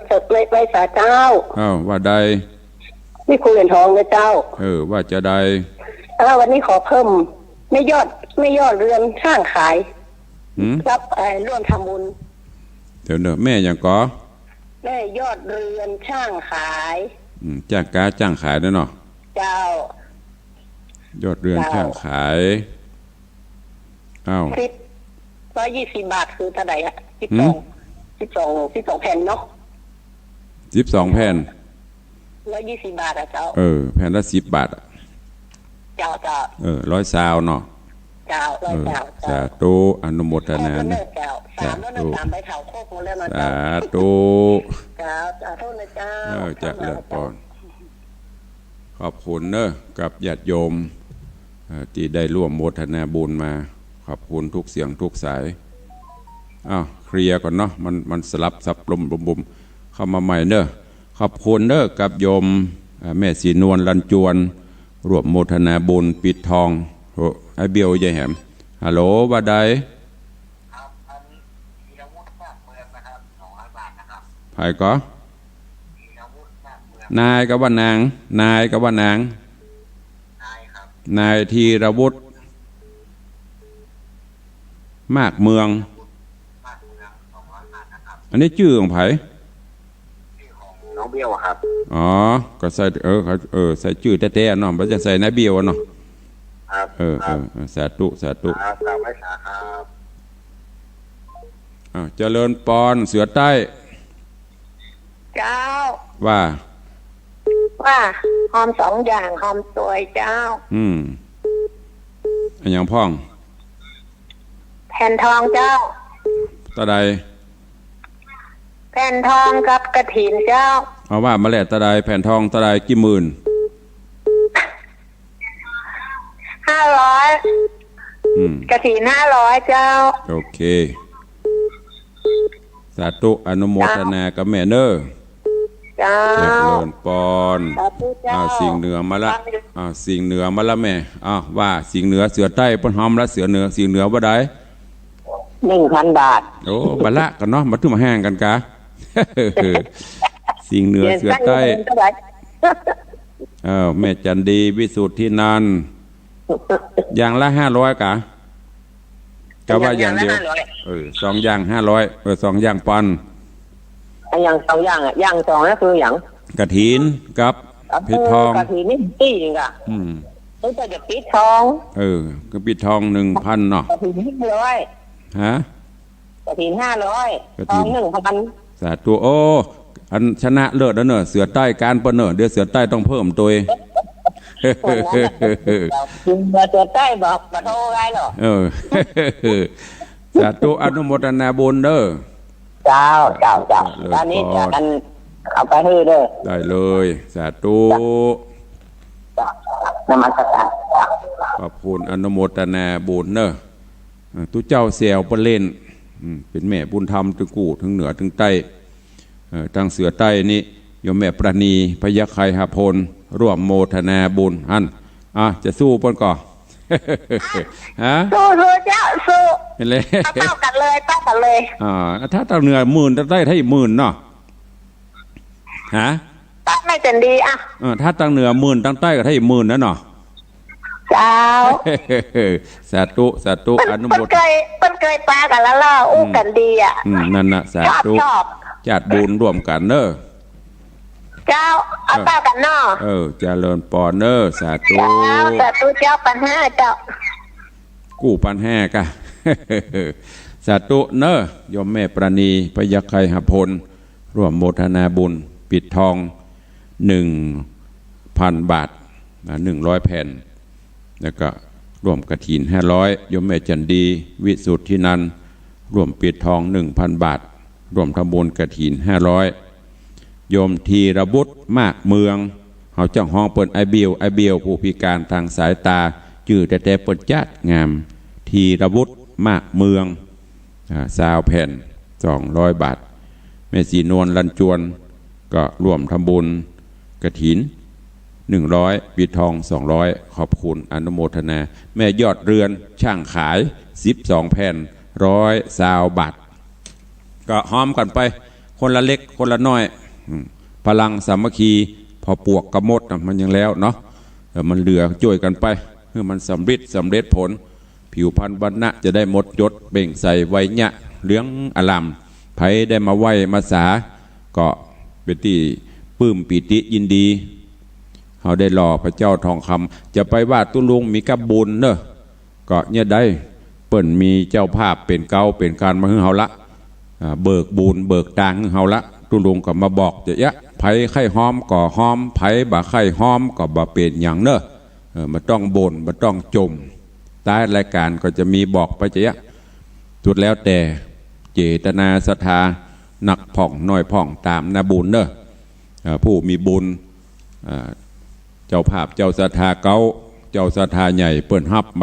เสร็จเลยไปสาเจ้าว่าใดนี่คุยกันทองเลยเจ้าว่าจะใดวันนี้ขอเพิ่มไม่ยอดเรือนช่างขายรับร่วมทำบุญเดี๋ยวแม่ยังก็แม่ยอดเรือนช่างขายจ้างการจ้างขายด้วยเนาะเจ้ายอดเรือนช่างขาย120 บาทคือเท่าไหร่อะ12แผ่นเนาะ12แผ่น120 บาทอะเจ้าแผ่นละ10 บาทเจ้า100 เนาะเจ้าสาธุอนุโมทนาสาธุ3ไปเถาโคกหมดแล้วเนาะสาธุสาธุนะเจ้าจะเลิกก่อนขอบคุณเนอะกับญาติโยมที่ได้ร่วมโมทนาบุญมาขอบคุณทุกเสียงทุกสายเคลียร์ก่อนเนาะมันสลับซับลมบุมเข้ามาใหม่เนอะขอบคุณเนอะกับโยมแม่สีนวลลันจวนร่วมโมทนาบุญปิดทองไอเบียวยายแหมฮัลโหลว่าใดไผ่ก็นายกับว่านางนายกับว่านางนายธีรวุฒิมากเมืองอันนี้ชื่อของไผ่น้องเบี้ยวครับก็ใส่ใส่ชื่อแท้ๆเนาะมันจะใส่นายเบี้ยวเนาะสาธุไม่สาครับเจริญปอนเสือใต้เจ้าว่าหอม2อย่างหอมสวยเจ้าอันยังพ่องแผ่นทองเจ้าตาใดแผ่นทองกับกระถินเจ้าเอาว่ามาแลตาใดแผ่นทองตาใดกี่หมื่น500กระถิน500เจ้าโอเคสาธุอนุโมทนากับแม่เนอเจ้าเจริญปอนสิ่งเหนือมาละสิ่งเหนือมาละแม่ว่าสิ่งเหนือเสือใต้ปนหอมละเสือเหนือสิ่งเหนือว่าใด1,000 บาทโอ้บละกันเนาะมาถึงมาแห้งกันกะสิ่งเหนือเสือใต้แม่จันดีวิสุทธินันท์อย่างละ500กะก็ว่าอย่างเดียว2 อย่าง5002 อย่างปันอย่าง2 อย่างอย่าง2นั่นคืออย่างกฐินกับปิดทองกฐินนี่ตีจริงอ่ะต้องจะปิดทองก็ปิดทอง 1,000 เนาะกฐิน500ฮะกฐิน500ทอง 1,000 สาธุโอ้อันชนะเลิศแล้วเนอะเสือใต้การเปิ้นเนอะเดี๋ยวเสือใต้ต้องเพิ่มตัวเสือใต้บอกบ่โทรไงหรอสาธุอนุโมทนาบุญเด้อเจ้าตอนนี้จะกันเอาไปให้เด้อได้เลยสาธุนมัสการขอบคุณอนุโมทนาบุญเด้อตุเจ้าเสียวเปิ้นเล่นเป็นแม่บุญธรรมถึงกูถึงเหนือถึงใต้ทางเสือใต้นี่โยมแม่ประณีพยัคฆ์ไคหพลร่วมโมทนาบุญจะสู้เปิ้นก่อสู้เจ้าสู้ เป็นเลย เท่ากันเลยเท่ากันเลย ถ้าตั้งเหนือหมื่นได้ให้หมื่นเนาะฮะ ตั้งไม่เป็นดีอ่ะ ถ้าตั้งเหนือหมื่นตั้งใต้ก็ให้หมื่นนะเนาะ เจ้า สาธุสาธุอนุโมทนา เปิ้นเคยปากันแล้วล่ะอู้กันดีอ่ะ นั่นน่ะสาธุ ชอบ จัดบุญร่วมกันเนอ เจ้าเอาเต้ากันเนาะ เจริญปอนเนอสาธุ เจ้าแต่ตู้เจ้าปัญหาเจ้า กู้ปันแห่กะ สาธุเนอโยมแม่ประณีพยาไคหพลร่วมโมทนาบุญปิดทอง 1,000 บาท100 แผ่นแล้วก็ร่วมกฐิน500โยมแม่จันดีวิสุทธินันท์ร่วมปิดทอง 1,000 บาทร่วมทำบุญกฐิน500โยมทีระบุตรมากเมืองเขาจ้างห้องเปิดไอเบียวผู้พิการทางสายตาจื่อแต่เปิดจัดงามทีระบุตรมากเมือง20 แผ่น200 บาทแม่สีนวลลันจวนก็ร่วมทำบุญกฐิน100ปิดทอง200ขอบคุณอนุโมทนาแม่ยอดเรือนช่างขาย12 แผ่น120 บาทก็หอมกันไปคนละเล็กคนละน้อยพลังสามัคคีพอปวกกระมดมันยังแล้วเนาะมันเหลือช่วยกันไปเพื่อมันสำเร็จผลผิวพรรณวรรณะจะได้หมดยศเบ่งใสไวยะเหลืองอลามไผได้มาไหวมาสาก็เป็นที่ปลื้มปิติยินดีเขาได้รอพระเจ้าทองคำจะไปว่าตุลุงมีกับบุญเนอะก็เนี่ยได้เปิ่นมีเจ้าภาพเป็นเก่าเป็นการมาให้เขาละเบิกบุญเบิกตังให้เขาละตุลุงก็มาบอกจะยะไผไข่หอมก่อหอมไผบ่ไข่หอมก็บ่เป็นอย่างเนอะมาต้องบ่นมาต้องจมใต้รายการก็จะมีบอกไปจะยะสุดแล้วแต่เจตนาศรัทธาหนักผ่องน้อยผ่องตามนาบุญเนอะผู้มีบุญเจ้าภาพเจ้าศรัทธาเก่าเจ้าศรัทธาใหญ่เปิ้นฮับไป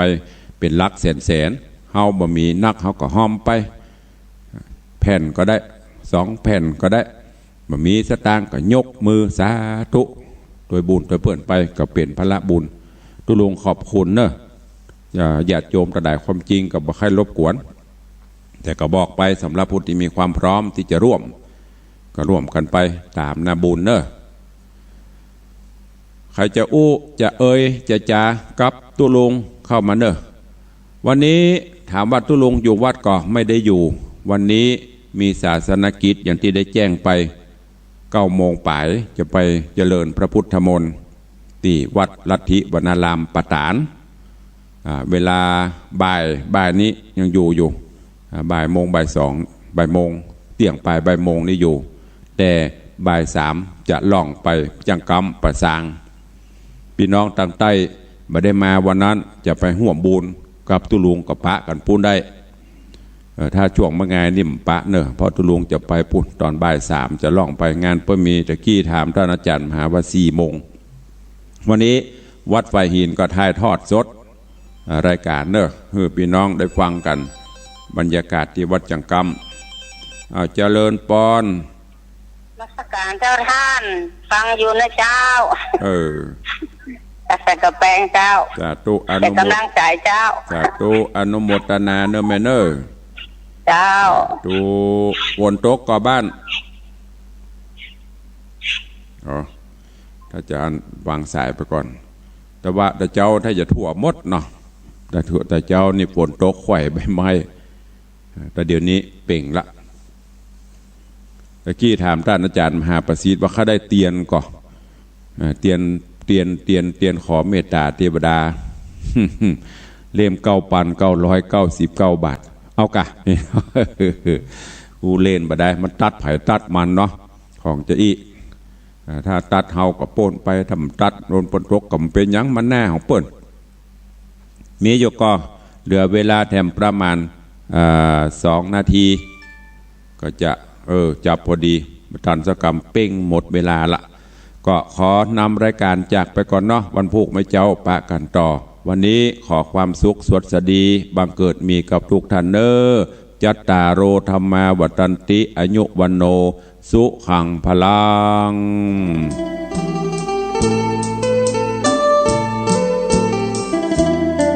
เป็นลักแสนเฮาบ่มีนักเฮาก็ห้อมไปแผ่นก็ได้2 แผ่นก็ได้บ่มีสตางค์ก็ยกมือสาธุโดยบุญโดยเปิ้นไปก็เป็นพระบุญตุลุงขอบคุณเนอะอย่าโยมกระดายความจริงกับบ่ใครรบกวนแต่ก็บอกไปสำหรับผู้ที่มีความพร้อมที่จะร่วมก็ร่วมกันไปตามนาบุญเนอะใครจะอู้จะจะจากับตุลุงเข้ามาเนอะวันนี้ถามว่าตุลุงอยู่วัดก็ไม่ได้อยู่วันนี้มีศาสนกิจอย่างที่ได้แจ้งไป9 โมงป่ายจะไปเจริญพระพุทธมนต์ที่วัดลัทธิวนารามปตานเวลาบ่ายนี้ยังอยู่บ่ายโมงบ่าย2บ่ายโมงเที่ยงปลายบ่ายโมงนี่อยู่แต่บ่าย3จะล่องไปจังกำประสางพี่น้องทางใต้บ่ได้มาวันนั้นจะไปห่วมบุญกับตุลุงกับพระกันปุ้นได้ถ้าช่วงเมื่อไงนิ่มปะเนอะเพราะตุลุงจะไปปุ้นตอนบ่าย3จะล่องไปงานเพื่อมีตะกี้ถามท่านอาจารย์มหาว่า4 โมงวันนี้วัดไฟหินก็ถ่ายทอดสดรายการเนอะให้พี่น้องได้ฟังกันบรรยากาศที่วัดจังกำเจริญปอนรัชการเจ้าท่านฟังอยู่นะเจ้าแต่กระแปงเจ้าสาธุอนุโมทนากำลังใจเจ้าสาธุอนุโมทนาเนอะแม่เนอะเจ้าดูวนโต๊ะก่อบ้านถ้าจะวางสายไปก่อนแต่ว่าแต่เจ้าถ้าจะถั่วมดเนาะแต่เจ้านี่ฝนตกไข่ใบไม้แต่เดี๋ยวนี้เป่งละตะกี้ถามท่านอาจารย์มหาประสิทธิ์ว่าเขาได้เตียนก่อเตียนขอเมตตาเทวดาเล่ม9,999 บาทเอากะกูเล่นบ่ได้มันตัดไผ่ตัดมันเนาะของจะอีถ้าตัดเฮาก็โป้นไปทำตัดโดนปนตกกับเป็นยังมันแน่ของเปิ้นมีอยู่ก็เหลือเวลาแถมประมาณ2 นาทีก็จะจับพอดีทันสกรรมเป้งหมดเวลาละก็ขอนำรายการจากไปก่อนเนาะวันพุธไม่เจ้าปะกันต่อวันนี้ขอความสุขสวัสดีบังเกิดมีกับทุกท่านเนอจัตตาโรธรรมาวัตันติอายุวันโนสุขังพลัง